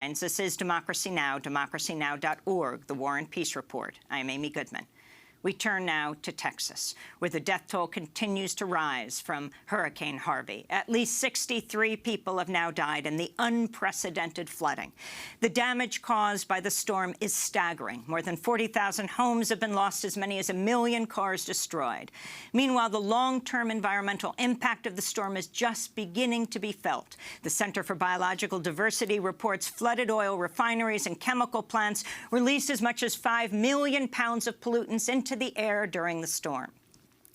This is Democracy Now!, democracynow.org, the War and Peace Report. I'm Amy Goodman. We turn now to Texas, where the death toll continues to rise from Hurricane Harvey. At least 63 people have now died in the unprecedented flooding. The damage caused by the storm is staggering. More than 40,000 homes have been lost, as many as 1 million cars destroyed. Meanwhile, the long-term environmental impact of the storm is just beginning to be felt. The Center for Biological Diversity reports flooded oil refineries and chemical plants released as much as 5 million pounds of pollutants into the air during the storm.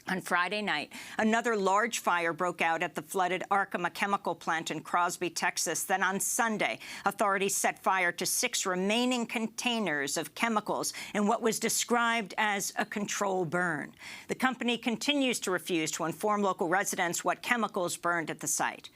On Friday night, another large fire broke out at the flooded Arkema chemical plant in Crosby, Texas. Then on Sunday, authorities set fire to 6 remaining containers of chemicals in what was described as a control burn. The company continues to refuse to inform local residents what chemicals burned at the site.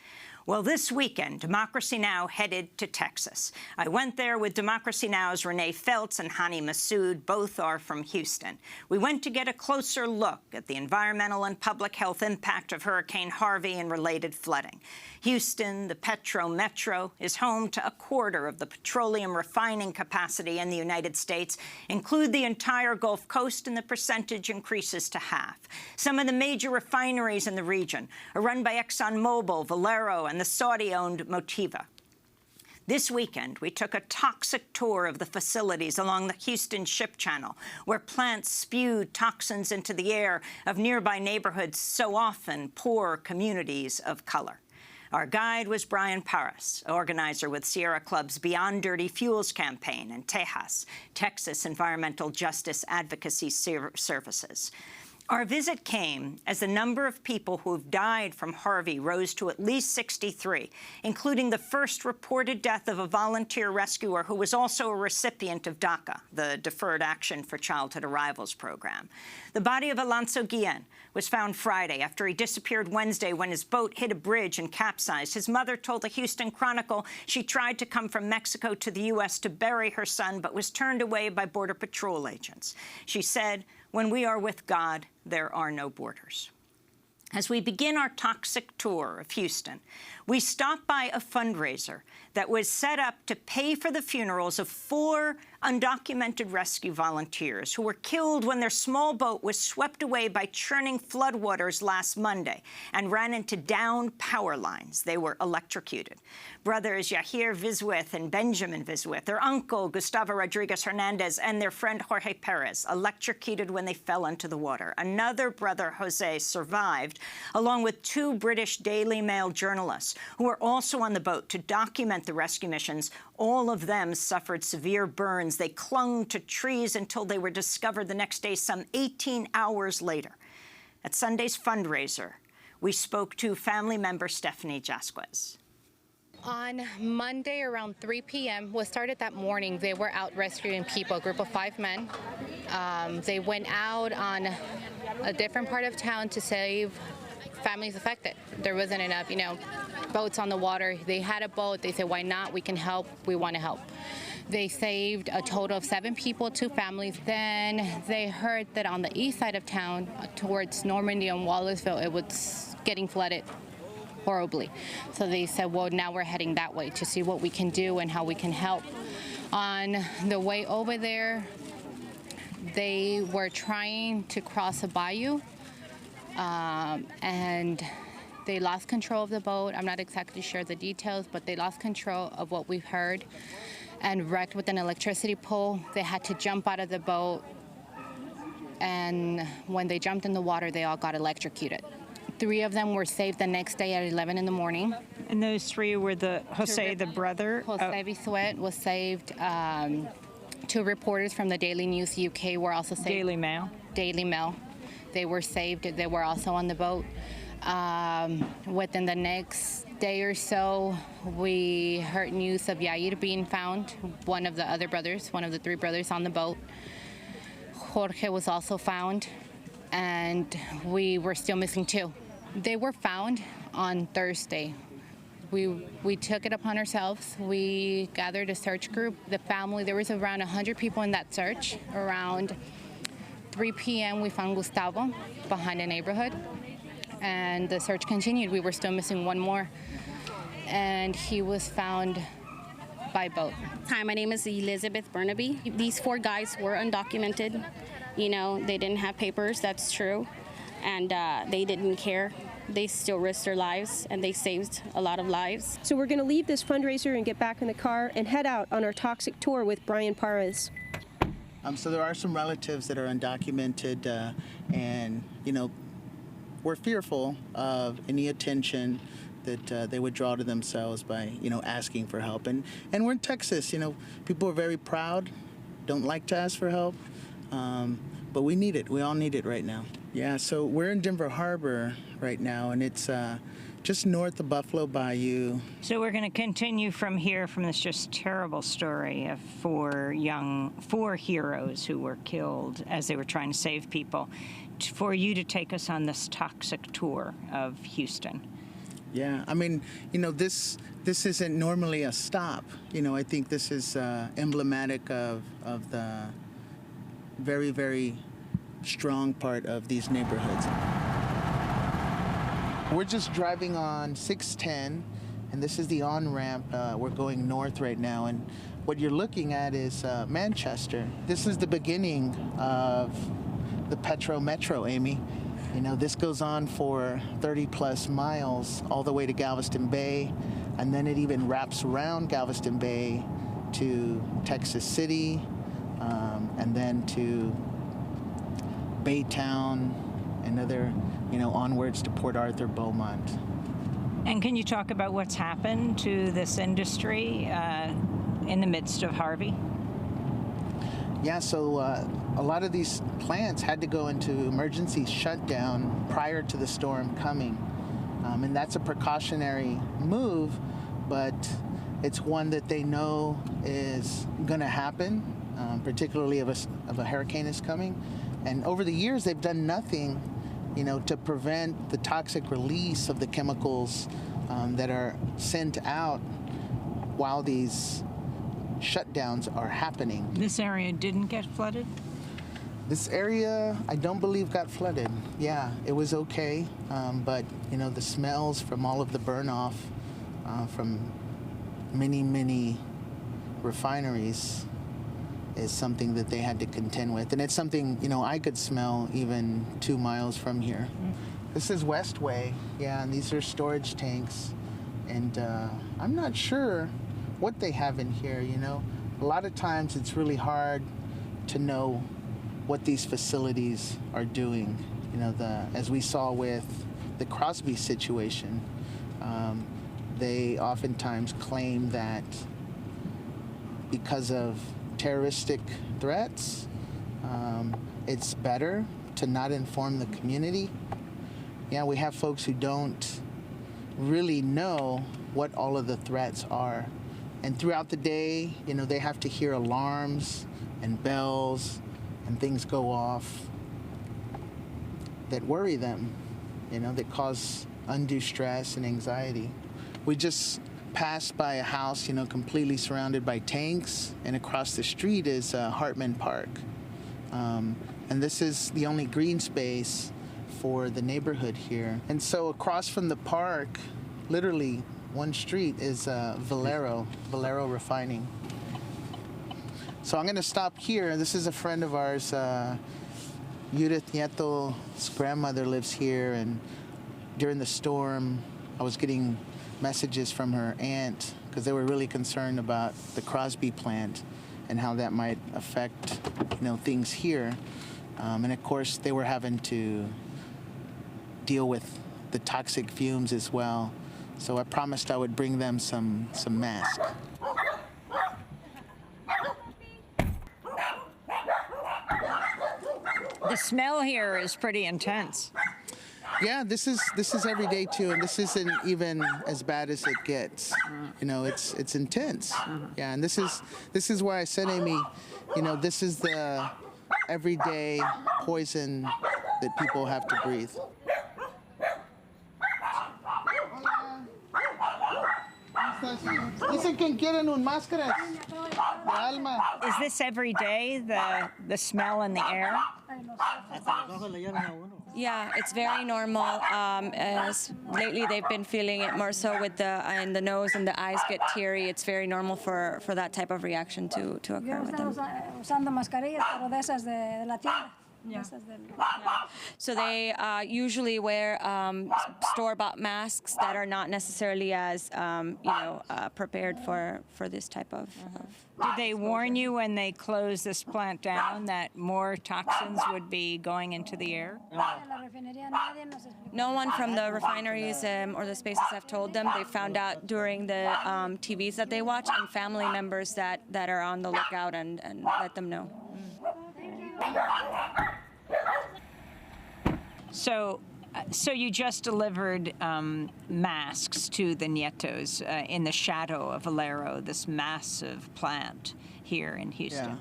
Well, this weekend, Democracy Now! Headed to Texas. I went there with Democracy Now!'s Renee Feltz and Hani Massoud. Both are from Houston. We went to get a closer look at the environmental and public health impact of Hurricane Harvey and related flooding. Houston, the Petro metro, is home to a quarter of the petroleum refining capacity in the United States. Include the entire Gulf Coast, and the percentage increases to half. Some of the major refineries in the region are run by Exxonmobil, Valero, and the Saudi-owned Motiva. This weekend, we took a toxic tour of the facilities along the Houston Ship Channel, where plants spewed toxins into the air of nearby neighborhoods, so often poor communities of color. Our guide was Brian Paris, organizer with Sierra Club's Beyond Dirty Fuels campaign in Tejas, Texas Environmental Justice Advocacy Services. Our visit came as the number of people who have died from Harvey rose to at least 63, including the first reported death of a volunteer rescuer who was also a recipient of DACA, the Deferred Action for Childhood Arrivals program. The body of Alonso Guillen was found Friday after he disappeared Wednesday when his boat hit a bridge and capsized. His mother told the Houston Chronicle she tried to come from Mexico to the U.S. to bury her son, but was turned away by Border Patrol agents. She said, "When we are with God, there are no borders." As we begin our toxic tour of Houston, we stop by a fundraiser that was set up to pay for the funerals of 4 undocumented rescue volunteers who were killed when their small boat was swept away by churning floodwaters last Monday and ran into downed power lines. They were electrocuted. Brothers Yahir Vizwith and Benjamin Vizwith, their uncle Gustavo Rodriguez Hernandez, and their friend Jorge Perez, electrocuted when they fell into the water. Another brother, Jose, survived, along with 2 British Daily Mail journalists who were also on the boat to document the rescue missions. All of them suffered severe burns. They clung to trees until they were discovered the next day, some 18 hours later. At Sunday's fundraiser, we spoke to family member Stephanie Jasquez. On Monday around 3 p.m., what started that morning, they were out rescuing people, a group of 5 men. They went out on a different part of town to save families affected. There wasn't enough, boats on the water. They had a boat. They said, why not? We can help. We want to help. They saved a total of 7 people, 2 families. Then they heard that on the east side of town, towards Normandy and Wallaceville, it was getting flooded horribly. So they said, well, now we're heading that way to see what we can do and how we can help. On the way over there, they were trying to cross a bayou, and they lost control of the boat. I'm not exactly sure the details, but they lost control of what we've heard and wrecked with an electricity pole. They had to jump out of the boat, and when they jumped in the water, they all got electrocuted. 3 of them were saved the next day at 11 in the morning. And those 3 were Jose, the brother? Jose Vizwith was saved. 2 reporters from the Daily News UK were also saved. Daily Mail? Daily Mail. They were saved. They were also on the boat. Within the next day or so, we heard news of Yair being found, one of the other brothers, one of the 3 brothers on the boat. Jorge was also found, and we were still missing 2. They were found on Thursday. We took it upon ourselves. We gathered a search group. The family, there was around 100 people in that search. Around 3 p.m., we found Gustavo behind a neighborhood, and the search continued. We were still missing 1 more, and he was found by boat. Hi, my name is Elizabeth Burnaby. These 4 guys were undocumented. You know, they didn't have papers, that's true. And they didn't care. They still risked their lives, and they saved a lot of lives. So we're going to leave this fundraiser and get back in the car and head out on our toxic tour with Brian Parras. So there are some relatives that are undocumented, and, you know, we're fearful of any attention that they would draw to themselves by, you know, asking for help. And we're in Texas, you know, people are very proud, don't like to ask for help, but we need it. We all need it right now. Yeah, so we're in Denver Harbor right now, and it's just north of Buffalo Bayou. So we're going to continue from here, from this just terrible story of 4 heroes who were killed as they were trying to save people, for you to take us on this toxic tour of Houston. Yeah, I mean, you know, this isn't normally a stop. You know, I think this is emblematic of the very, very strong part of these neighborhoods. We're just driving on 610, and this is the on-ramp. We're going north right now, and what you're looking at is Manchester. This is the beginning of the Petro Metro, Amy. You know, this goes on for 30-plus miles all the way to Galveston Bay, and then it even wraps around Galveston Bay to Texas City, and then to Baytown, and other, you know, onwards to Port Arthur, Beaumont. And can you talk about what's happened to this industry in the midst of Harvey? Yeah, so a lot of these plants had to go into emergency shutdown prior to the storm coming. And that's a precautionary move, but it's one that they know is going to happen, particularly if a hurricane is coming. And over the years, they've done nothing, you know, to prevent the toxic release of the chemicals that are sent out while these shutdowns are happening. This area didn't get flooded? This area, I don't believe, got flooded. Yeah, it was okay, but, you know, the smells from all of the burn-off from many, many refineries is something that they had to contend with. And it's something, you know, I could smell even 2 miles from here. This is Westway, yeah, and these are storage tanks. And I'm not sure what they have in here, you know. A lot of times it's really hard to know what these facilities are doing. You know, as we saw with the Crosby situation, they oftentimes claim that because of terroristic threats, it's better to not inform the community. Yeah, we have folks who don't really know what all of the threats are. And throughout the day, you know, they have to hear alarms and bells and things go off that worry them, you know, that cause undue stress and anxiety. We just passed by a house, you know, completely surrounded by tanks, and across the street is Hartman Park. And this is the only green space for the neighborhood here. And so across from the park, literally one street, is Valero Refining. So I'm going to stop here. This is a friend of ours, Judith Nieto's grandmother lives here, and during the storm, I was getting messages from her aunt because they were really concerned about the Crosby plant and how that might affect, you know, things here. And of course, they were having to deal with the toxic fumes as well. So I promised I would bring them some masks. The smell here is pretty intense. Yeah, this is every day too, and this isn't even as bad as it gets. You know, it's intense. Yeah, and this is why I said, Amy, you know, this is the everyday poison that people have to breathe. Dicen que quieren un máscara. Alma. Is this every day, the smell in the air? Yeah, it's very normal. As lately, they've been feeling it more so with in the nose and the eyes get teary. It's very normal for that type of reaction to occur with them. Usando mascarillas, pero de esas de la tienda. Yeah. So they usually wear store-bought masks that are not necessarily as prepared for this type of. Did they warn you when they closed this plant down that more toxins would be going into the air? No one from the refineries or the spaces have told them. They found out during the TVs that they watch and family members that are on the lookout and let them know. So you just delivered masks to the Nietos in the shadow of Valero, this massive plant here in Houston. Yeah.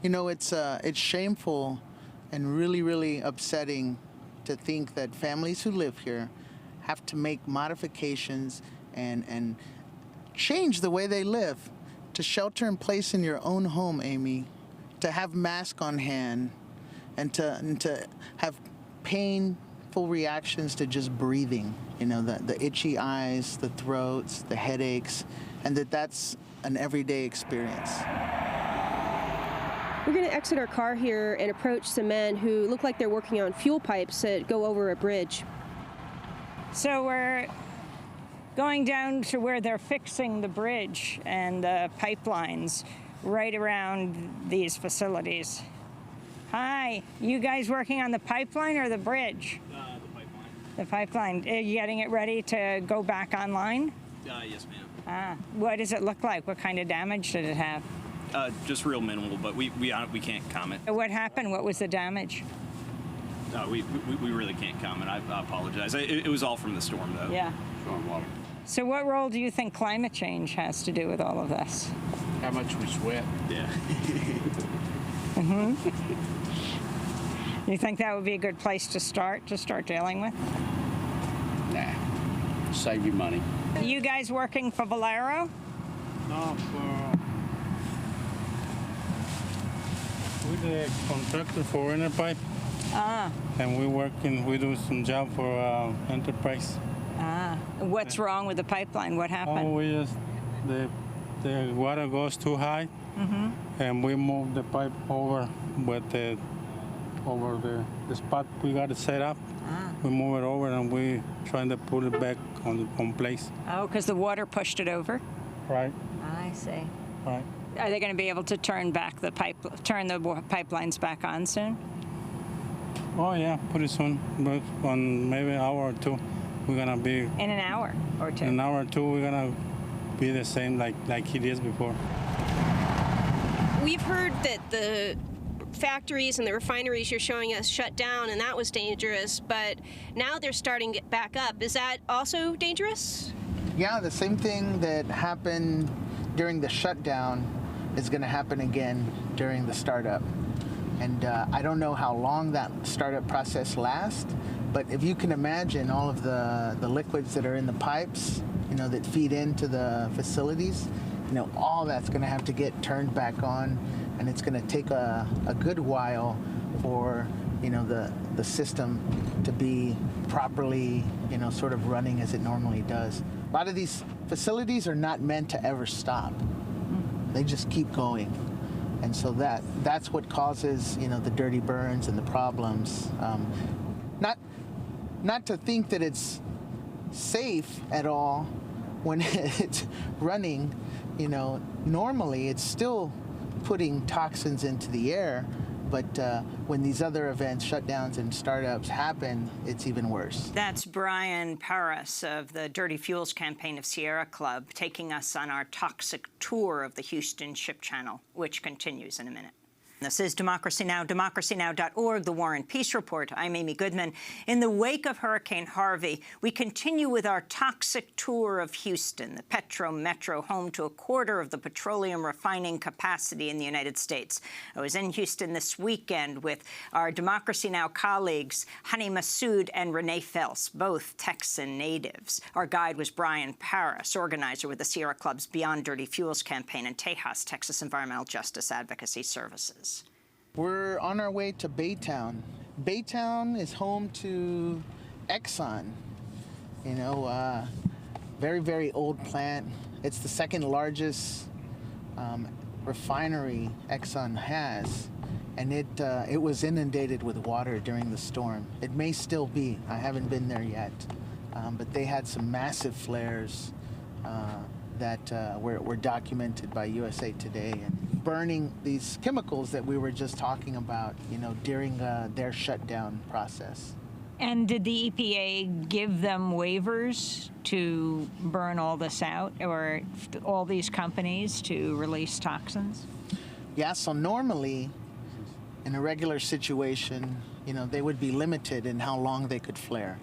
You know, it's shameful and really, really upsetting to think that families who live here have to make modifications and change the way they live to shelter in place in your own home, Amy, to have mask on hand, and to have painful reactions to just breathing, you know, the itchy eyes, the throats, the headaches, and that's an everyday experience. We're going to exit our car here and approach some men who look like they're working on fuel pipes that go over a bridge. So we're going down to where they're fixing the bridge and the pipelines right around these facilities. Hi, you guys working on the pipeline or the bridge? The pipeline. The pipeline. Are you getting it ready to go back online? Yes, ma'am. What does it look like? What kind of damage did it have? Just real minimal, but we can't comment. What happened? What was the damage? We really can't comment. I apologize. It was all from the storm, though. Yeah. Storm water. So what role do you think climate change has to do with all of this? How much we sweat. Yeah. You think that would be a good place to start dealing with? Nah. Save you money. You guys working for Valero? No, we're the contractor for Enterpipe. And we do some job for Enterprise. What's wrong with the pipeline? What happened? The water goes too high, and we move the pipe over over the spot we got it set up. We move it over and we trying to put it back on place. Oh, because the water pushed it over? Right. I see. Right. Are they going to be able to turn the pipelines back on soon? Oh yeah, pretty soon, but on maybe an hour or two, we're gonna be. In an hour or two. In an hour or two, we're gonna be the same like it is before. We've heard that the factories and the refineries you're showing us shut down, and that was dangerous, but now they're starting it back up. Is that also dangerous? Yeah, the same thing that happened during the shutdown is going to happen again during the startup. And I don't know how long that startup process lasts, but if you can imagine all of the liquids that are in the pipes, you know, that feed into the facilities, you know, all that's going to have to get turned back on, and it's going to take a good while for, you know, the system to be properly, you know, sort of running as it normally does. A lot of these facilities are not meant to ever stop. They just keep going. And so that's what causes, you know, the dirty burns and the problems. Not to think that it's safe at all when it's running, you know, normally it's still putting toxins into the air, but when these other events, shutdowns and startups happen, it's even worse. That's Brian Paris of the Dirty Fuels campaign of Sierra Club taking us on our toxic tour of the Houston Ship Channel, which continues in a minute. This is Democracy Now!, democracynow.org, the War and Peace Report. I'm Amy Goodman. In the wake of Hurricane Harvey, we continue with our toxic tour of Houston, the Petro metro, home to a quarter of the petroleum refining capacity in the United States. I was in Houston this weekend with our Democracy Now! Colleagues, Hani Massoud and Renee Fels, both Texan natives. Our guide was Brian Paris, organizer with the Sierra Club's Beyond Dirty Fuels campaign in Tejas, Texas Environmental Justice Advocacy Services. We're on our way to Baytown. Baytown is home to Exxon. You know, very, very old plant. It's the second largest refinery Exxon has, and it was inundated with water during the storm. It may still be. I haven't been there yet, but they had some massive flares that were documented by USA Today, and burning these chemicals that we were just talking about, you know, during their shutdown process. And did the EPA give them waivers to burn all this out, or all these companies to release toxins? Yeah, so normally, in a regular situation, you know, they would be limited in how long they could flare.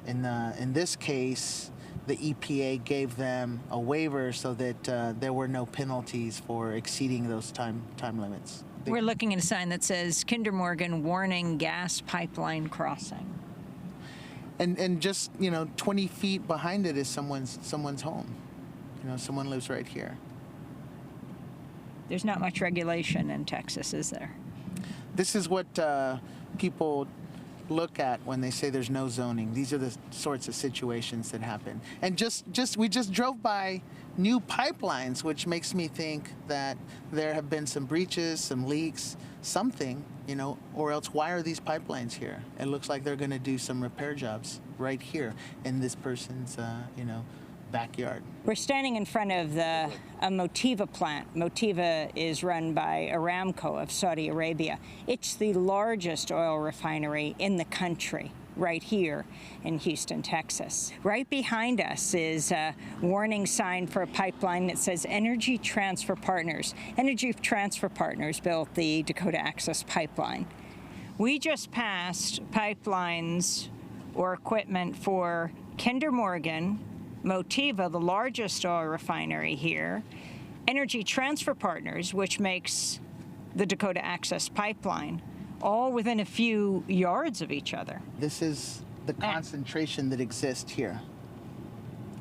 In this case, the EPA gave them a waiver so that there were no penalties for exceeding those time limits. We're looking at a sign that says Kinder Morgan warning gas pipeline crossing. And just, you know, 20 feet behind it is someone's home. You know, someone lives right here. There's not much regulation in Texas, is there? This is what people look at when they say there's no zoning. These are the sorts of situations that happen. And we just drove by new pipelines, which makes me think that there have been some breaches, some leaks, something, you know, or else why are these pipelines here? It looks like they're going to do some repair jobs right here in this person's, you know, backyard. We're standing in front of a Motiva plant. Motiva is run by Aramco of Saudi Arabia. It's the largest oil refinery in the country, right here in Houston, Texas. Right behind us is a warning sign for a pipeline that says Energy Transfer Partners. Energy Transfer Partners built the Dakota Access Pipeline. We just passed pipelines or equipment for Kinder Morgan, Motiva, the largest oil refinery here, Energy Transfer Partners, which makes the Dakota Access Pipeline, all within a few yards of each other. This is the concentration that exists here.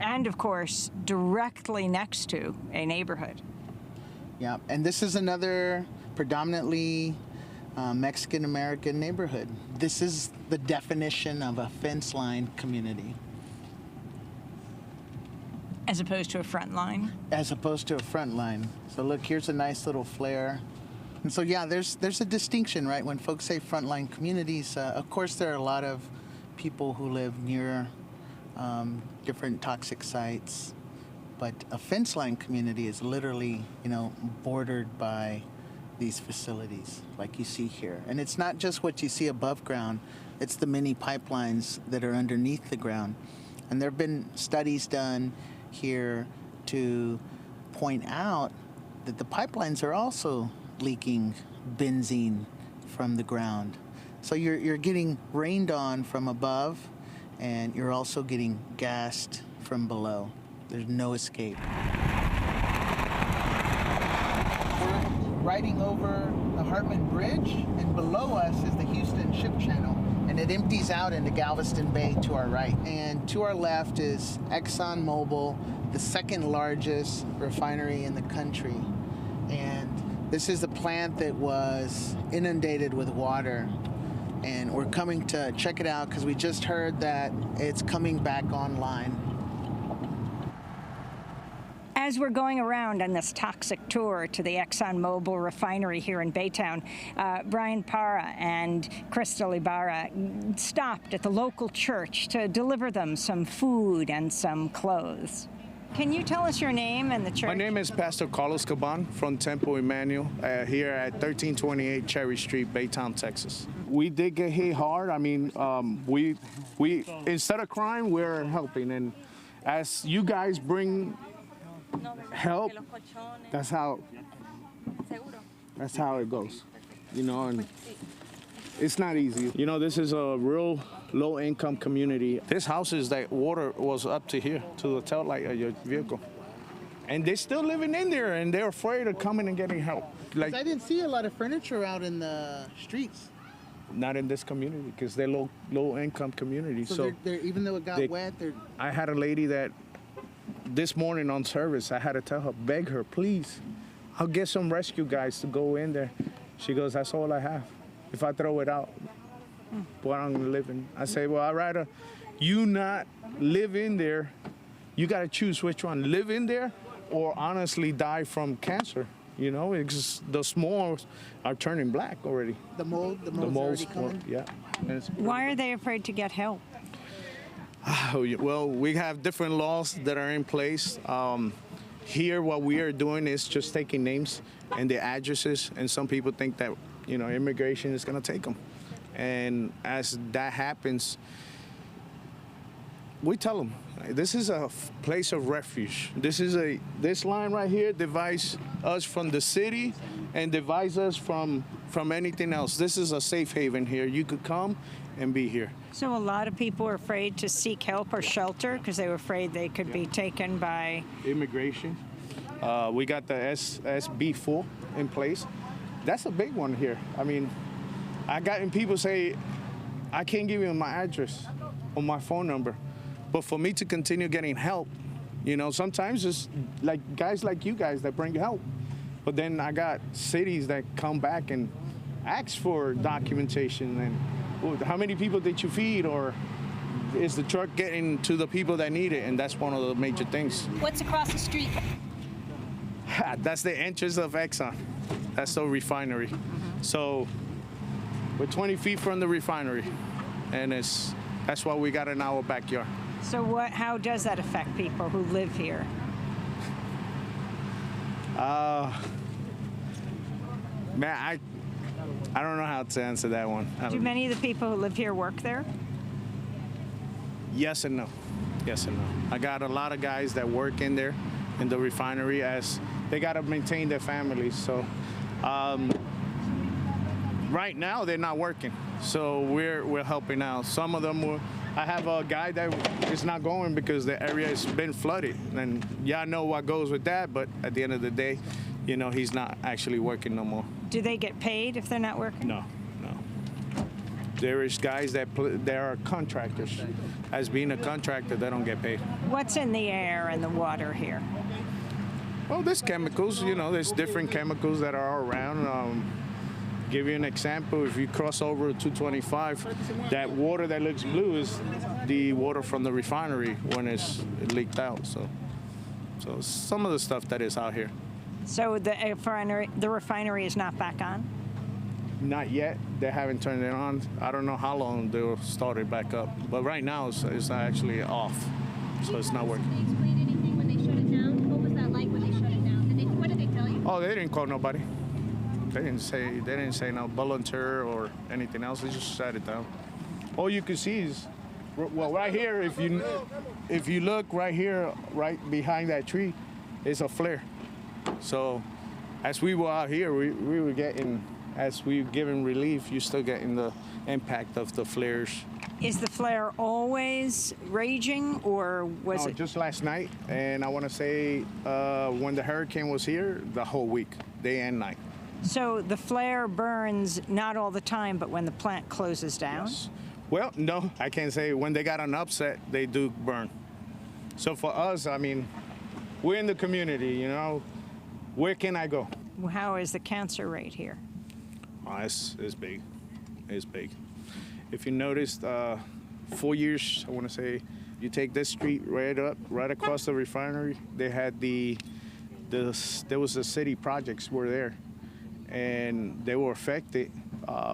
And, of course, directly next to a neighborhood. Yeah, and this is another predominantly Mexican-American neighborhood. This is the definition of a fence line community. As opposed to a front line? As opposed to a front line. So look, here's a nice little flare. And so, yeah, there's a distinction, right? When folks say frontline communities, of course there are a lot of people who live near different toxic sites. But a fence line community is literally, you know, bordered by these facilities like you see here. And it's not just what you see above ground, it's the many pipelines that are underneath the ground. And there have been studies done here to point out that the pipelines are also leaking benzene from the ground. So you're getting rained on from above, and you're also getting gassed from below. There's no escape. We're riding over the Hartman Bridge, and below us is the Houston Ship Channel, and it empties out into Galveston Bay to our right. And to our left is Exxonmobil, the second largest refinery in the country. And this is the plant that was inundated with water. And we're coming to check it out because we just heard that it's coming back online. As we're going around on this toxic tour to the Exxonmobil refinery here in Baytown, Brian Parra and Crystal Ibarra stopped at the local church to deliver them some food and some clothes. Can you tell us your name and the church? My name is Pastor Carlos Caban from Temple Emmanuel here at 1328 Cherry Street, Baytown, Texas. We did get hit hard. I mean, we instead of crying, we're helping. And as you guys bring help, that's how it goes. you know, and it's not easy. You know, this is a real low-income community. This house is that water was up to here, to the tail light of your vehicle. And they're still living in there, and they're afraid of coming and getting help. Like, I didn't see a lot of furniture out in the streets. not in this community, because they're low-income community. So they're, even though it got wet, they're... I had a lady that this morning on service, I had to tell her, beg her, please, I'll get some rescue guys to go in there. She goes, that's all I have. If I throw it out, what I'm gonna live in? I say, well, I'd rather you not live in there. You gotta choose which one, live in there or honestly die from cancer. You know, it's the s'mores are turning black already. The mold's already coming? Yeah. Why are they afraid to get help? Well, we have different laws that are in place. Here, what we are doing is just taking names and the addresses, and some people think that, you know, immigration is going to take them. And as that happens, we tell them, this is a place of refuge. This line right here divides us from the city and divides us from anything else. This is a safe haven here. You could come and be here. So a lot of people are afraid to seek help or shelter because they were afraid they could be taken by... Immigration. We got the SB4 in place. That's a big one here. I mean, I gotten people say, I can't give you my address or my phone number. But for me to continue getting help, you know, sometimes it's like guys like you guys that bring help. But then I got cities that come back and ask for documentation and, well, how many people did you feed, or is the truck getting to the people that need it? And that's one of the major things. What's across the street? That's the entrance of Exxon. That's the refinery. So we're 20 feet from the refinery, and that's what we got in our backyard. So how does that affect people who live here? Man, I don't know how to answer that one. Do many of the people who live here work there? Yes and no. Yes and no. I got a lot of guys that work in there, in the refinery, as they got to maintain their families. So right now they're not working. So we're helping out. Some of them I have a guy that is not going because the area has been flooded. And yeah, I know what goes with that, but at the end of the day, you know, he's not actually working no more. Do they get paid if they're not working? No. There is guys that are contractors. As being a contractor, they don't get paid. What's in the air and the water here? Well, there's chemicals. You know, there's different chemicals that are around. Give you an example, if you cross over 225, that water that looks blue is the water from the refinery when it's leaked out. So some of the stuff that is out here. So the refinery is not back on? Not yet. They haven't turned it on. I don't know how long they'll start it back up. But right now, it's actually off, so it's not working. Did they explain anything when they shut it down? What was that like when they shut it down? What did they tell you? Oh, they didn't call nobody. They didn't say no volunteer or anything else. They just shut it down. All you can see is, well, right here. If you look right here, right behind that tree, is a flare. So, as we were out here, we were getting, as we were giving relief, you're still getting the impact of the flares. Is the flare always raging, or was it? Just last night, and I want to say when the hurricane was here, the whole week, day and night. So the flare burns not all the time, but when the plant closes down? Yes. Well, no, I can't say. When they got an upset, they do burn. So for us, I mean, we're in the community, you know. Where can I go? How is the cancer rate here? Oh, it's big. It's big. If you noticed, 4 years, I want to say, you take this street right across the refinery, they had there was the city projects were there. And they were affected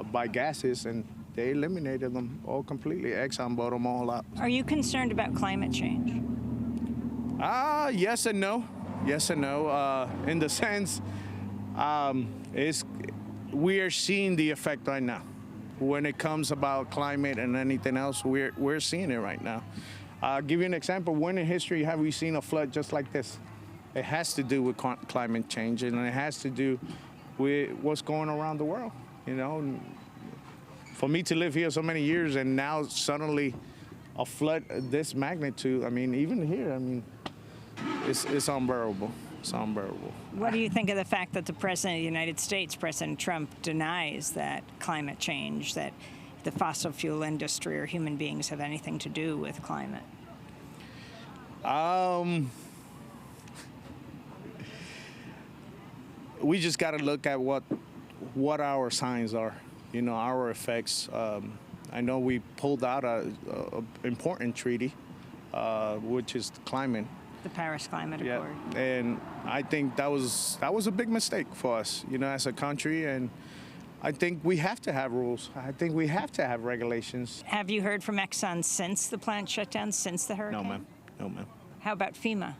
by gases, and they eliminated them all completely. Exxon bought them all out. Are you concerned about climate change? Yes and no. Yes and no. In the sense, we are seeing the effect right now. When it comes about climate and anything else, we're seeing it right now. I'll give you an example. When in history have we seen a flood just like this? It has to do with climate change, and it has to do with what's going around the world. you know. For me to live here so many years and now suddenly a flood this magnitude, I mean, even here, I mean, it's unbearable. It's unbearable. What do you think of the fact that the President of the United States, President Trump, denies that climate change, that the fossil fuel industry or human beings have anything to do with climate? We just got to look at what our signs are, you know, our effects. I know we pulled out a important treaty, which is climate. The Paris Climate Accord. And I think that was a big mistake for us, you know, as a country. And I think we have to have rules. I think we have to have regulations. Have you heard from Exxon since the plant shut down, since the hurricane? No, ma'am. No, ma'am. How about FEMA?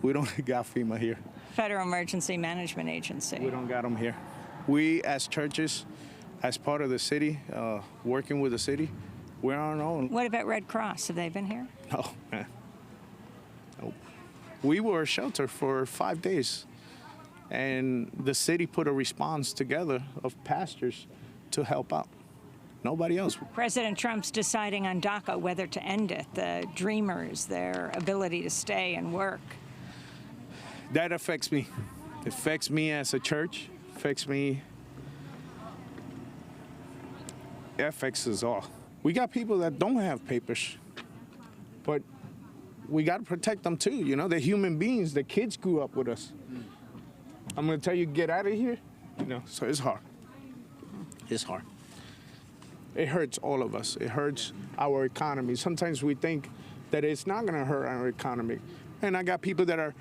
We don't got FEMA here. Federal Emergency Management Agency. We don't got them here. We, as churches, as part of the city, working with the city, we're on our own. What about Red Cross? Have they been here? No, man. Nope. We were a shelter for 5 days, and the city put a response together of pastors to help out. Nobody else. President Trump's deciding on DACA whether to end it, the dreamers, their ability to stay and work. That affects me. It affects me as a church. It affects me. It affects us all. We got people that don't have papers, but we got to protect them too. You know, they're human beings. The kids grew up with us. I'm going to tell you, get out of here. You know, so it's hard. It's hard. It hurts all of us. It hurts our economy. Sometimes we think that it's not going to hurt our economy. And I got people that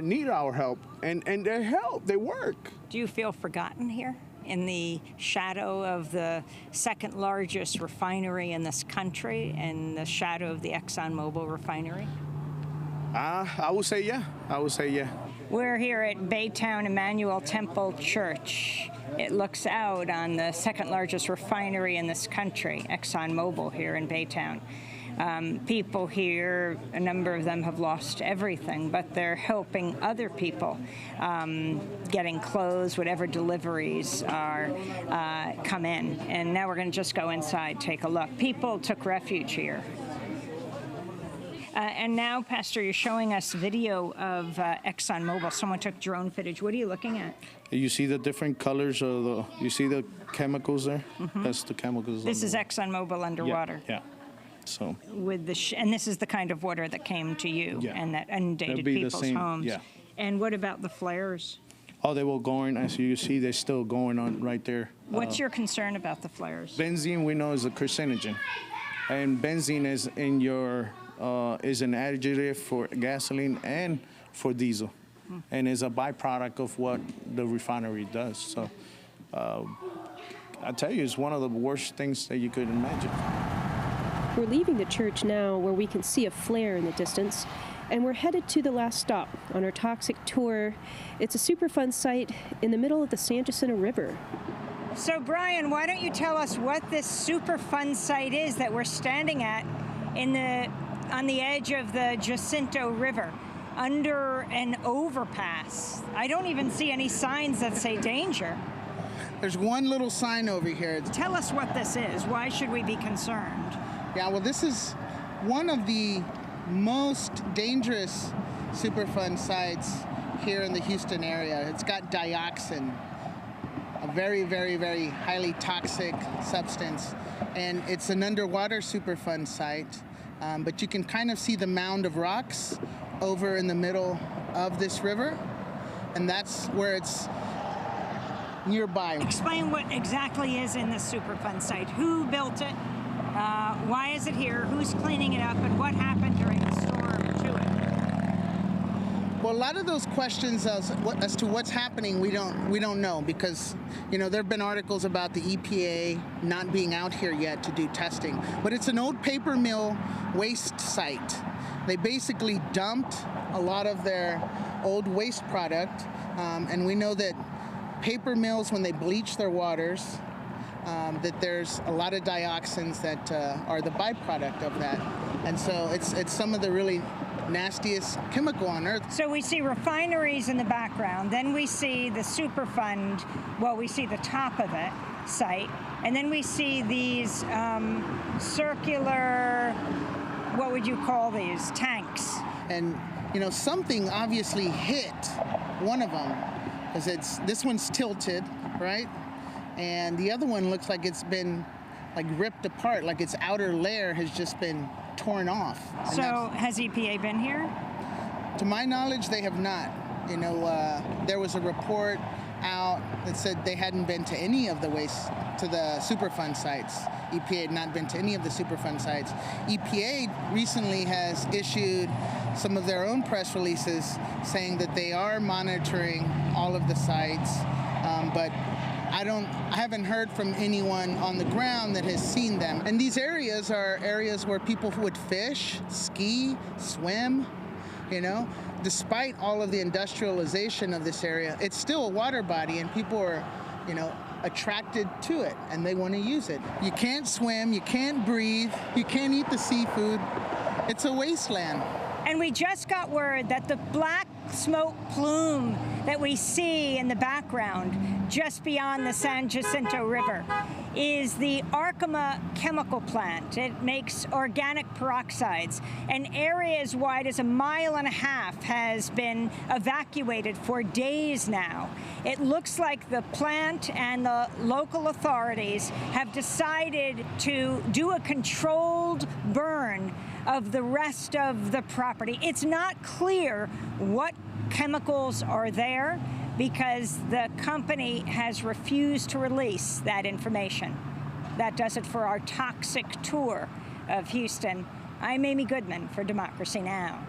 need our help, and they help. They work. Do you feel forgotten here in the shadow of the second largest refinery in this country, and the shadow of the Exxonmobil refinery? I would say yeah. I would say yeah. We're here at Baytown Emmanuel Temple Church. It looks out on the second largest refinery in this country, Exxonmobil, here in Baytown. People here, a number of them have lost everything, but they're helping other people, getting clothes, whatever deliveries are come in. And now we're going to just go inside, take a look. People took refuge here. And now, Pastor, you're showing us video of ExxonMobil. Someone took drone footage. What are you looking at? You see the different colors of you see the chemicals there? Mm-hmm. That's the chemicals. This is ExxonMobil underwater. Yeah. So. With and this is the kind of water that came to you and that inundated people's homes. Yeah. And what about the flares? Oh, they were going, as you see, they're still going on right there. What's your concern about the flares? Benzene, we know, is a carcinogen. And benzene is in your is an additive for gasoline and for diesel, and is a byproduct of what the refinery does. So I tell you, it's one of the worst things that you could imagine. We're leaving the church now where we can see a flare in the distance, and we're headed to the last stop on our toxic tour. It's a Superfund site in the middle of the San Jacinto River. So Brian, why don't you tell us what this Superfund site is that we're standing at on the edge of the Jacinto River, under an overpass. I don't even see any signs that say danger. There's one little sign over here. Tell us what this is. Why should we be concerned? Yeah, well, this is one of the most dangerous Superfund sites here in the Houston area. It's got dioxin, a very, very, very highly toxic substance, and it's an underwater Superfund site. But you can kind of see the mound of rocks over in the middle of this river, and that's where it's nearby. Explain what exactly is in this Superfund site. Who built it? Why is it here? Who's cleaning it up? And what happened during the storm to it? Well, a lot of those questions as to what's happening, we don't know, because there have been articles about the EPA not being out here yet to do testing. But it's an old paper mill waste site. They basically dumped a lot of their old waste product, and we know that paper mills, when they bleach their waters, that there's a lot of dioxins that are the byproduct of that. And so it's some of the really nastiest chemical on earth. So we see refineries in the background, then we see the Superfund, well, we see the top of it, site, and then we see these circular, what would you call these, tanks? And, you know, something obviously hit one of them, because this one's tilted, right? And the other one looks like it's been like ripped apart, like its outer layer has just been torn off. So has EPA been here? To my knowledge, they have not. You know, there was a report out that said they hadn't been to any of the Superfund sites. EPA had not been to any of the Superfund sites. EPA recently has issued some of their own press releases saying that they are monitoring all of the sites, but I haven't heard from anyone on the ground that has seen them. And these areas are areas where people would fish, ski, swim, you know. Despite all of the industrialization of this area, it's still a water body, and people are, you know, attracted to it, and they want to use it. You can't swim, you can't breathe, you can't eat the seafood. It's a wasteland. And we just got word that the black smoke plume that we see in the background just beyond the San Jacinto River is the Arkema chemical plant. It makes organic peroxides. An area as wide as 1.5 miles has been evacuated for days now. It looks like the plant and the local authorities have decided to do a controlled burn of the rest of the property. It's not clear what chemicals are there because the company has refused to release that information. That does it for our toxic tour of Houston. I'm Amy Goodman for Democracy Now!